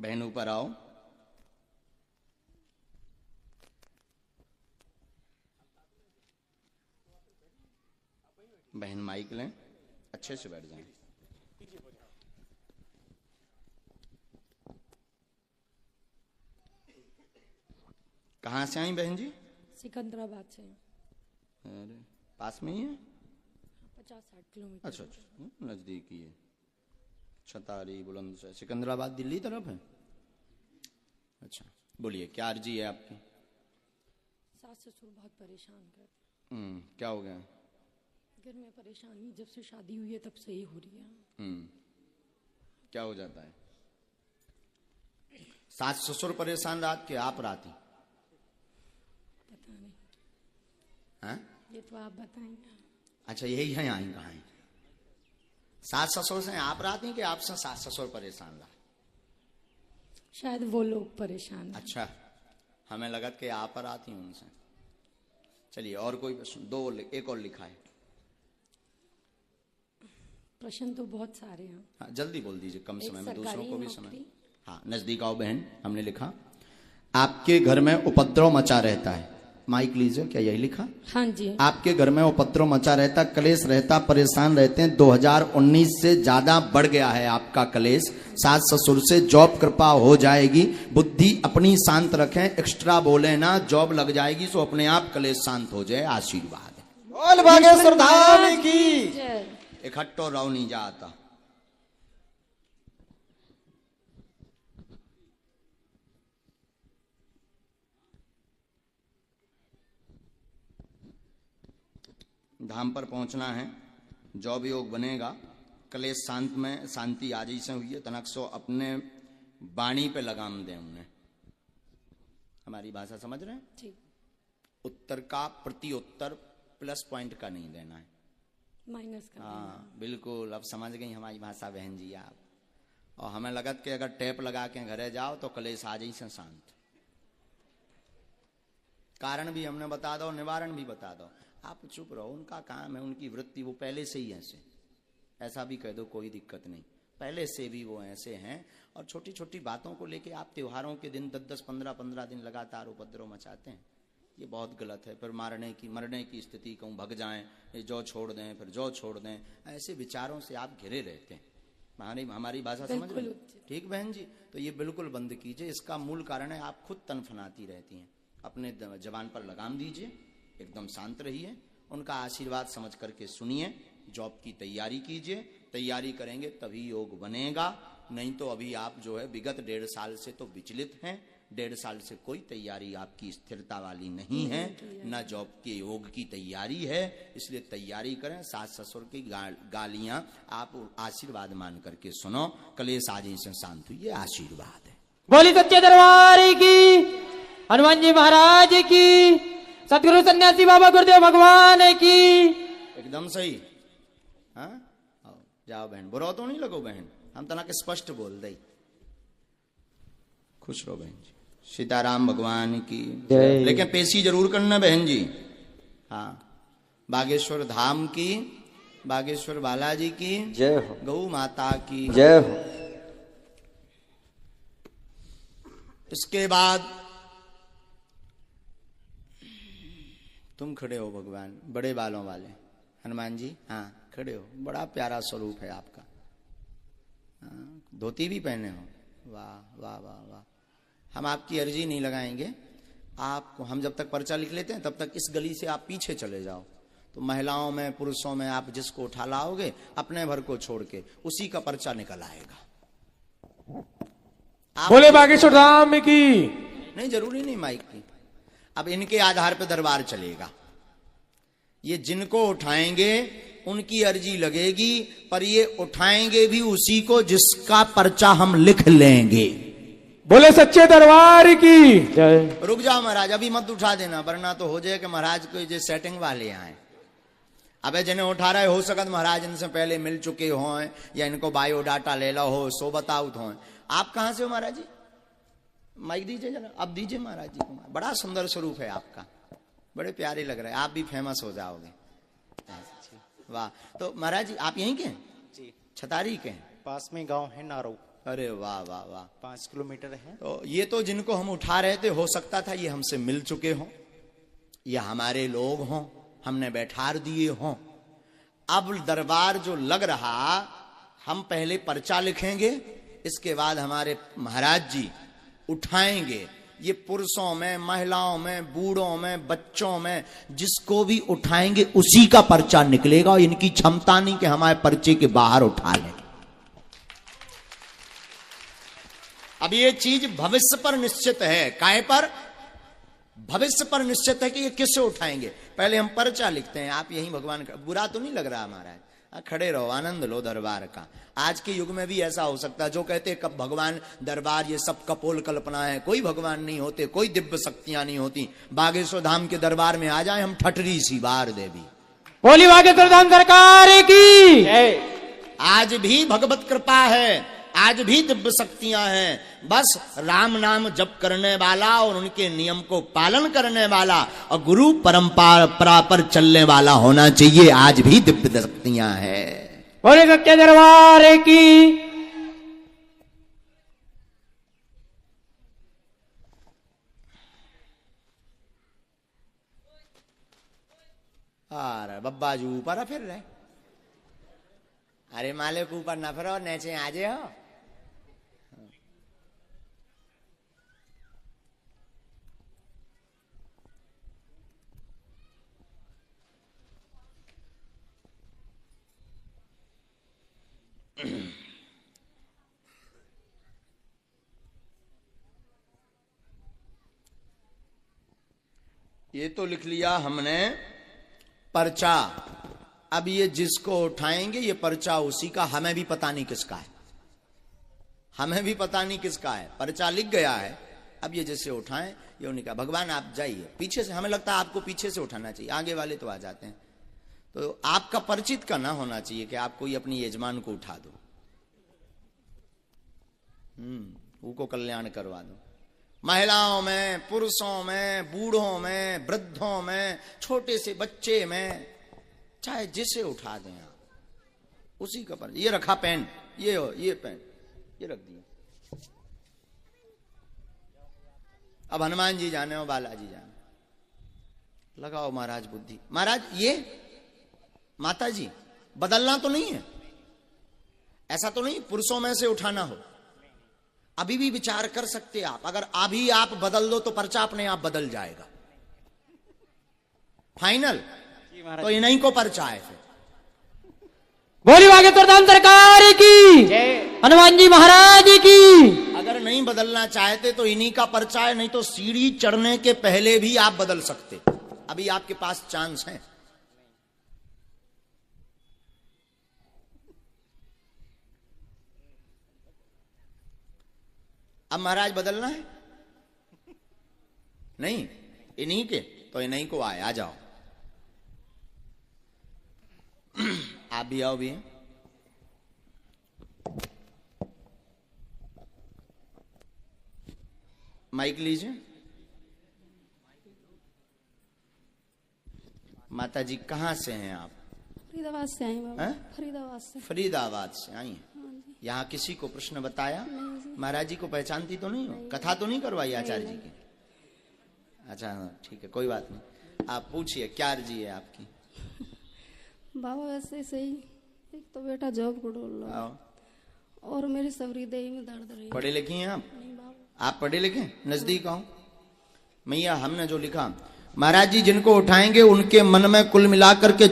बहन ऊपर आओ। बहन माइक लें, अच्छे से बैठ जाएं। कहाँ से आई बहन जी? सिकंदराबाद से। अरे पास में ही है? 50-60 किलोमीटर। अच्छा अच्छा, नजदीक ही है। छतारी बुलंदशहर सिकंदराबाद दिल्ली तरफ है। अच्छा बोलिए, क्या अर्जी है आपकी? सास ससुर बहुत परेशान करते। क्या हो गया? घर में परेशानी जब से शादी हुई है तब से ही हो रही है। क्या हो जाता है? सास ससुर परेशान रात के, आप राती? पता नहीं। हाँ? ये तो आप बताएंगे। अच्छा यही है, आई कहाँ है? सास ससुर से आप राती कि आपसे सास ससुर परेशान रहा? शायद वो लोग परेशान हैं। अच्छा, हमें लगा कि आप पर आती हूं उनसे। चलिए और कोई प्रश्न? दो, एक और लिखा है। प्रश्न तो बहुत सारे हैं। हाँ जल्दी बोल दीजिए, कम समय में दूसरों को भी समय। नौकरी। हाँ नजदीक आओ बहन। हमने लिखा आपके घर में उपद्रव मचा रहता है। माइक लीजिए। क्या यही लिखा? हाँ जी। आपके घर में उपद्रव मचा रहता, कलेश रहता, परेशान रहते हैं। 2019 से ज्यादा बढ़ गया है आपका कलेश। सास ससुर से जॉब कृपा हो जाएगी। बुद्धि अपनी शांत रखें, एक्स्ट्रा बोले ना, जॉब लग जाएगी सो अपने आप कलेश शांत हो जाए। आशीर्वाद है। बोल बागेश्वर धाम की। इकट्ठो रहो नहीं जाता। धाम पर पहुंचना है, जॉब योग बनेगा, कलेश शांत में शांति आज ही से हुई है। तनक सो अपने वाणी पे लगाम दें उन्हें। हमारी भाषा समझ रहे हैं? ठीक। उत्तर का प्रति उत्तर प्लस पॉइंट का नहीं देना है, माइनस का। हाँ बिल्कुल, अब समझ गई हमारी भाषा बहन जी आप। और हमें लगत कि अगर टेप लगा के घरे जाओ तो कलेश आज ही से शांत। कारण भी हमने बता दो, निवारण भी बता दो। आप चुप रहो, उनका काम है, उनकी वृत्ति, वो पहले से ही ऐसे। ऐसा भी कह दो कोई दिक्कत नहीं, पहले से भी वो ऐसे हैं। और छोटी छोटी बातों को लेके आप त्योहारों के दिन 10-10, 15-15 दिन लगातार उपद्रव मचाते हैं। ये बहुत गलत है। फिर मरने की स्थिति, कहूँ भग जाएं, ये जो छोड़ दें, फिर जो छोड़ दें, ऐसे विचारों से आप घिरे रहते हैं। हमारी भाषा समझ रहे? ठीक बहन जी, तो ये बिल्कुल बंद कीजिए। इसका मूल कारण है आप खुद तनफनाती रहती हैं। अपने जबान पर लगाम दीजिए, एकदम शांत रहिए, उनका आशीर्वाद समझ करके सुनिए। जॉब की तैयारी कीजिए, तैयारी करेंगे तभी योग बनेगा। नहीं तो अभी आप जो है विगत 1.5 साल से तो विचलित हैं। 1.5 साल से कोई तैयारी आपकी स्थिरता वाली नहीं है, न जॉब के योग की तैयारी है। इसलिए तैयारी करें। सास ससुर की गालियां आप आशीर्वाद मान करके सुनो। कलेश आज ही से शांत हुई, ये आशीर्वाद है। बोली सच्चे दरबार की, हनुमान जी महाराज की, सतगुरु सन्यासी बाबा गुरुदेव भगवान की। एकदम सही। हाँ जाओ बहन, बुरा तो नहीं लगो बहन, हम तना के स्पष्ट बोल दे। खुश रहो बहन जी। सीताराम भगवान की जय। लेकिन पेशी जरूर करना बहन जी। हाँ बागेश्वर धाम की, बागेश्वर बालाजी की जय हो, गौ माता की जय हो। इसके बाद तुम खड़े हो भगवान, बड़े बालों वाले हनुमान जी। हाँ खड़े हो, बड़ा प्यारा स्वरूप है आपका। हाँ, धोती भी पहने हो, वाह वाह वाह वाह। हम आपकी अर्जी नहीं लगाएंगे आपको। हम जब तक पर्चा लिख लेते हैं तब तक इस गली से आप पीछे चले जाओ, तो महिलाओं में पुरुषों में आप जिसको उठा लाओगे अपने भर को छोड़ के उसी का पर्चा निकल आएगा। बोले बागेश्वर धाम की। नहीं जरूरी नहीं माइक की, अब इनके आधार पर दरबार चलेगा। ये जिनको उठाएंगे उनकी अर्जी लगेगी, पर ये उठाएंगे भी उसी को जिसका पर्चा हम लिख लेंगे। बोले सच्चे दरबार की जय। रुक जाओ महाराज, अभी मत उठा देना, वरना तो हो जाए कि महाराज को जो सेटिंग वाले आए। अबे जिन्हें उठा रहे हो सकत महाराज इनसे पहले मिल चुके हो, या इनको बायोडाटा ले लो हो, सो बताउत हो। आप कहां से हो महाराज जी? माइक दीजिए जरा, अब दीजिए महाराज जी को। बड़ा सुंदर स्वरूप है आपका, बड़े प्यारे लग रहे हैं, आप भी फेमस हो जाओगे। वाह। तो महाराज जी आप यहीं के हैं? जी। छतारी के हैं? पास में गांव है नारो। अरे वाह वाह वाह। 5 किलोमीटर है। तो ये तो जिनको हम उठा रहे थे, हो सकता था ये हमसे मिल चुके हों, ये हमारे लोग हों, हमने बैठार दिए हों। अब दरबार जो लग रहा, हम पहले पर्चा लिखेंगे, इसके बाद हमारे महाराज जी उठाएंगे। ये पुरुषों में, महिलाओं में, बूढ़ों में, बच्चों में, जिसको भी उठाएंगे उसी का पर्चा निकलेगा। और इनकी क्षमता नहीं कि हमारे पर्चे के बाहर उठा लें। अब ये चीज भविष्य पर निश्चित है। काय पर? भविष्य पर निश्चित है कि ये किससे उठाएंगे। पहले हम पर्चा लिखते हैं। आप यही भगवान का, बुरा तो नहीं लग रहा हमारा, खड़े रहो, आनंद लो दरबार का। आज के युग में भी ऐसा हो सकता है, जो कहते कब भगवान दरबार ये सब कपोल कल्पना है, कोई भगवान नहीं होते, कोई दिव्य शक्तियां नहीं होती। बागेश्वर धाम के दरबार में आ जाए हम, ठटरी सी बार देवी। बोली बागेश्वर धाम सरकार की। आज भी भगवत कृपा है, आज भी दिव्य शक्तियां हैं। बस राम नाम जप करने वाला और उनके नियम को पालन करने वाला और गुरु परंपरा पर चलने वाला होना चाहिए। आज भी दिव्य शक्तियां हैं। बोले सच्चे दरबार की। अरे बब्बा जी ऊपर फिर रहे। अरे मालिक ऊपर ना फिरो, नीचे आ जाओ। ये तो लिख लिया हमने पर्चा। अब ये जिसको उठाएंगे ये पर्चा उसी का, हमें भी पता नहीं किसका है, हमें भी पता नहीं किसका है। पर्चा लिख गया है। अब ये जैसे उठाएं, ये उन्हीं का। भगवान आप जाइए पीछे से, हमें लगता है आपको पीछे से उठाना चाहिए, आगे वाले तो आ जाते हैं। तो आपका परिचित का ना होना चाहिए कि आप कोई अपनी यजमान को उठा दो, उनको कल्याण करवा दो। महिलाओं में, पुरुषों में, बूढ़ों में, वृद्धों में, छोटे से बच्चे में, चाहे जिसे उठा दें आप, उसी का पर। ये रखा पेन, ये पेन ये रख दिया। अब हनुमान जी जाने और बालाजी जाने। लगाओ महाराज बुद्धि। महाराज ये माता जी बदलना तो नहीं है, ऐसा तो नहीं पुरुषों में से उठाना हो। अभी भी विचार कर सकते आप, अगर अभी आप बदल दो तो पर्चा अपने आप बदल जाएगा। फाइनल तो इन्हीं को पर्चा है फिर। बोली बागेश्वर धाम सरकार की। हनुमान जी महाराज की। अगर नहीं बदलना चाहते तो इन्हीं का पर्चा है, नहीं तो सीढ़ी चढ़ने के पहले भी आप बदल सकते। अभी आपके पास चांस है। अब महाराज बदलना है नहीं, इन्हीं के तो इन्हीं को आए। आ जाओ, आप भी आओ भी। माइक लीजिए। माता जी कहाँ से हैं आप? फरीदाबाद से आई बाबा। हैं? फरीदाबाद से। फरीदाबाद से आई हैं। यहाँ किसी को प्रश्न बताया? महाराज जी को पहचानती तो नहीं हो? कथा तो नहीं करवाई आचार्य जी की? अच्छा हाँ ठीक है, कोई बात नहीं। आप पूछिए क्या अर्जी है आपकी? बाबा वैसे सही, एक तो बेटा जॉब को डोल रहा आओ। और मेरी सबरी देही में दर्द रही। पढ़े लिखे हैं आप? नहीं बाबा। आप पढ़े लिखे? नजदीक आओ। मैया हमने जो लिखा, महाराज जी जिनको उठाएंगे उनके मन में कुल मिलाकर के